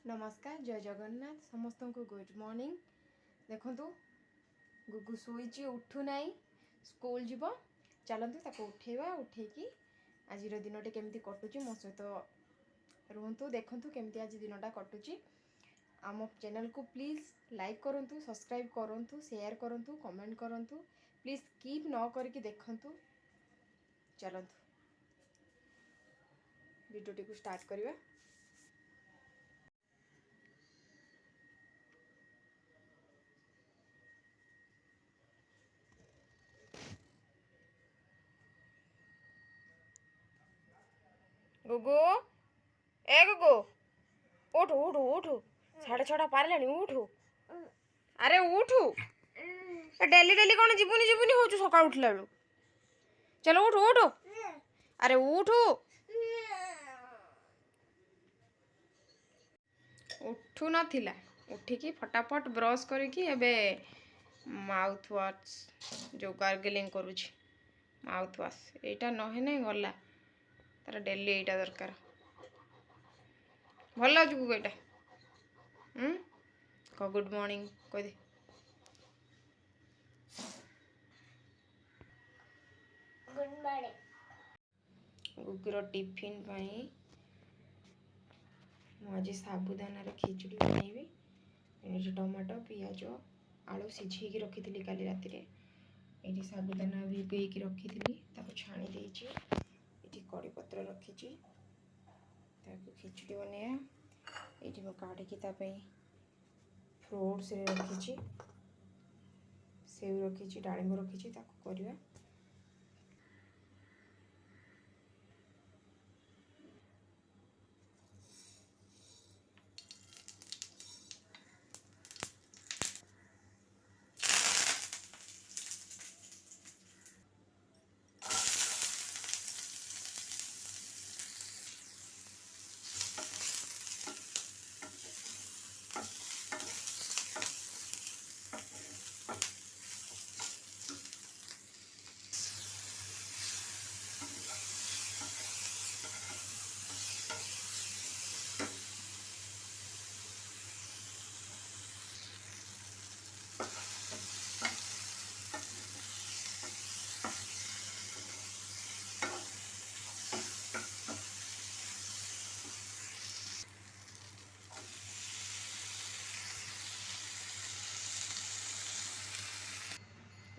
नमस्कार जय जगन्नाथ समस्त को गुड मॉर्निंग। देखु गुगु शोची उठू ना स्कूल जीव चलतु ताको उठेवा उठेकी आज दिन केमती कटुची मो सहित रुहतु देखु केमती आज दिनटा कटुची। आम चैनल को प्लीज लाइक करंतु सब्सक्राइब करंतु शेयर करंतु कमेंट करंतु प्लीज स्किप न करके देखंतु। चलतु वीडियोटी को स्टार्ट करिवा। गुगु ए गुगु उठ उठ उठ 6:30 पारे उठू। अरे उठू डेली डेली कौन जीवनी जीवनी हो सका उठला बेलू। चलो उठ उठ अरे उठू उठू नाथिला उठिकी फटाफट ब्रश करिकी एबे माउथ वाश जो गार्गलिंग करुछि माउथ वाश एटा नहे गला तार डेली एटा दरकार भल लाग एटा। कह गुड मॉर्निंग कह दे। Good morning. गुगुर टिफिन पाई आज साबुदाना खिचड़ी बनैबी। टमाटो पियाज आलू सिझेकी रखी काली राति ये साबुदाना भिगोईकी रखी छाणी देची ये कड़ी पत्र रखी खिचड़ी बनैया ये काढ़ी फ्रूट्स रखी सेव रखी डालिंब रखी करवा।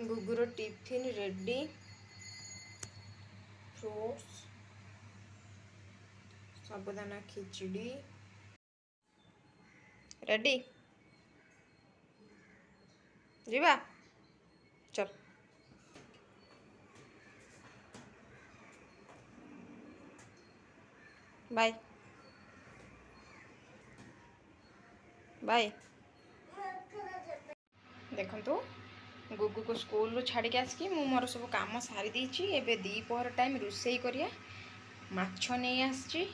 गुगुर टिफिन रेडी फ्रूट्स साबुदाना खिचड़ी रेडी जीवा चल। Bye bye. देखंतु गुगु को स्कूल छाड़ी आसिकी मु मोर सब काम सारी देछि। एबे दीपहर टाइम रोसई करिया माछ नहीं आछि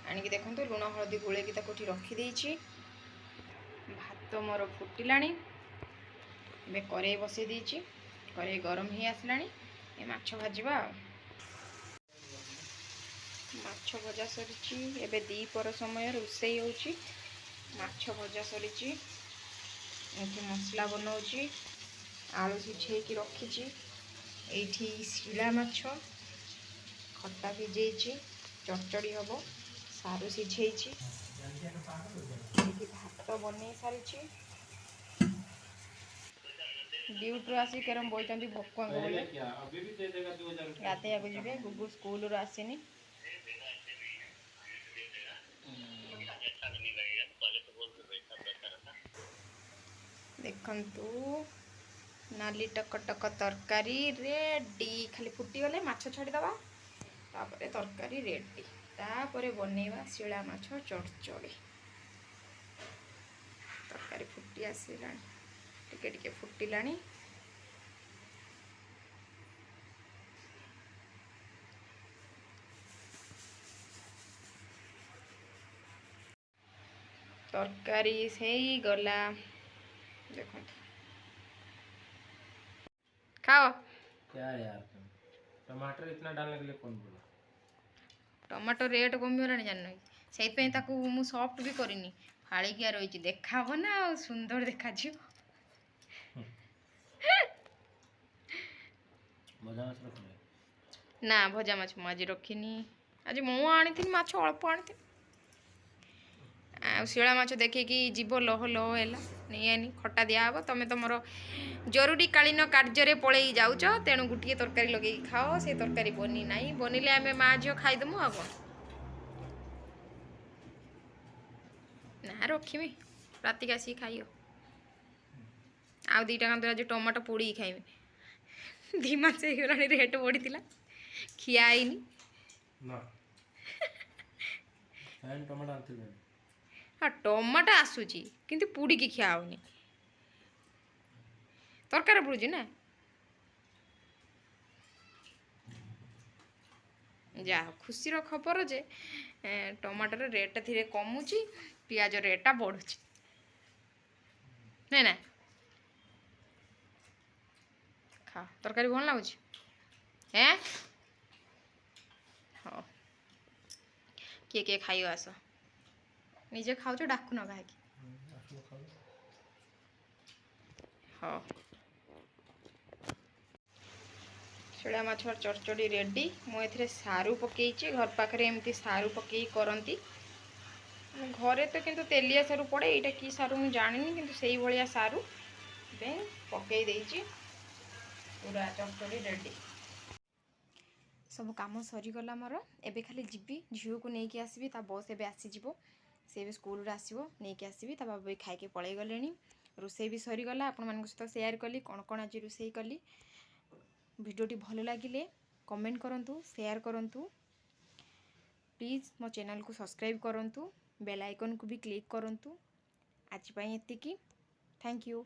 आनिकी देखंतु लुण हळदी गोलेकी ताकोठी रखी देछि। भात मोर फुटिलाणी बे करेई बसई देछि करेई गरम ही आसलाणी ए माछ भाजिबा। माछ भजा सरीची एबे दीपहर समय रोसई होछि माछ भजा सरीची एठी मसला बनाउछि आलू सिझेकी रखी एठी शिला माछ खट्टा भिजेची चटचड़ी हम सारू सिझेची भात बन सारी ड्यूटी आसी केरम बोलते भोक गाधे जी गुगु स्कूल आसनी देखंतु नाली टकटक तरकारी रेडी खाली फुटीगले माछ छाड़ीदबा तापरे तरकारी रेडी तापरे बनैबा शिला माछ चड़चड़ी। तरकारी फुटी आसलानी टिके टिके फुटिलानी तरकारी से गला देखो खाओ। क्या यार टमाटर इतना डालने के लिए कौन बोला? टमाटो रेट कमी जान ସେଇଥିପାଇଁ ତାକୁ ମୁଁ ସଫ୍ଟ ବି କରିନି, ଫାଳିକିଆ ରହିଛି। ଦେଖା ହବ ନା ଆଉ ସୁନ୍ଦର ଦେଖାଯିବ। ନା ଭଜା ମାଛ ମୁଁ ଆଜି ରଖିନି। ଆଜି ମୁଁ ଆଣିଥିଲି ମାଛ ଅଳ୍ପ ଆଣିଥିଲି। ଆଉ ଶିଳା ମାଛ ଦେଖିକି ଯିବ ଲହ ଲହ ହେଲା, ନେଇଆନି ଖଟା ଦିଆହବ। ତମେ ତମର ଜରୁରୀ କାଳୀନ କାର୍ଯ୍ୟରେ ପଳେଇ ଯାଉଛ, ତେଣୁ ଗୋଟିଏ ତରକାରୀ ଲଗେଇକି ଖାଅ। ସେ ତରକାରୀ ବନି ନାହିଁ, ବନିଲେ ଆମେ ମା ଝିଅ ଖାଇଦେମୁ। ଆଉ କ'ଣ ନା ରଖିବି, ରାତିକି ଆସିକି ଖାଇବ। ଆଉ ଦୁଇଟା କାନ୍ଦୁରା ଆଜି ଟମାଟୋ ପୋଡ଼ିକି ଖାଇବି। 2 ମାସ ହେଇଗଲାଣି ରେଟ୍ ବଢ଼ିଥିଲା, ଖିଆ ହେଇନି। ହଁ ଟମାଟୋ ଆସୁଛି କିନ୍ତୁ ପୋଡ଼ିକି ଖିଆ ହେଉନି, ତରକାରୀ ପଡ଼ୁଛି ନା। ଯାହା ଖୁସିର ଖବର ଯେ ଟମାଟୋର ରେଟ୍ଟା ଧୀରେ କମୁଛି, ପିଆଜ ରେଟ୍ଟା ବଢ଼ୁଛି, ନାଇଁ ନା। ଖାଅ, ତରକାରୀ ଭଲ ଲାଗୁଛି। ହଉ, କିଏ କିଏ ଖାଇବ ଆସ। ନିଜେ ଖାଉଛ, ଡାକୁନ କାହିଁକି? ହଉ, ଶିଳା ମାଛ ଚଡ଼ଚଡ଼ି ରେଡ଼ି। ମୁଁ ଏଥିରେ ସାରୁ ପକେଇଛି, ଘର ପାଖରେ ଏମିତି ସାରୁ ପକେଇକି କରନ୍ତି। ଘରେ ତ କିନ୍ତୁ ତେଲିଆ ସାରୁ ପଡ଼େ, ଏଇଟା କି ସାରୁ ମୁଁ ଜାଣିନି, କିନ୍ତୁ ସେଇଭଳିଆ ସାରୁ ପକେଇ ଦେଇଛି। ପୁରା ଚଡ଼ଚଡ଼ି ରେଡ଼ି। ସବୁ କାମ ସରିଗଲା ମୋର। ଏବେ ଖାଲି ଯିବି, ଝିଅକୁ ନେଇକି ଆସିବି। ତା ବସ୍ ଏବେ ଆସିଯିବ, ସେ ଏବେ ସ୍କୁଲରୁ ଆସିବ, ନେଇକି ଆସିବି। ତା ବାବା ବି ଖାଇକି ପଳେଇ ଗଲେଣି। ରୋଷେଇ ବି ସରିଗଲା, ଆପଣମାନଙ୍କ ସହିତ ସେୟାର କଲି କ'ଣ କ'ଣ ଆଜି ରୋଷେଇ କଲି। ଭିଡ଼ିଓଟି ଭଲ ଲାଗିଲେ କମେଣ୍ଟ କରନ୍ତୁ, ସେୟାର କରନ୍ତୁ। ପ୍ଲିଜ୍ ମୋ ଚ୍ୟାନେଲକୁ ସବସ୍କ୍ରାଇବ୍ କରନ୍ତୁ, ବେଲ୍ ଆଇକନ୍କୁ ବି କ୍ଲିକ୍ କରନ୍ତୁ। ଆଜି ପାଇଁ ଏତିକି। Thank you.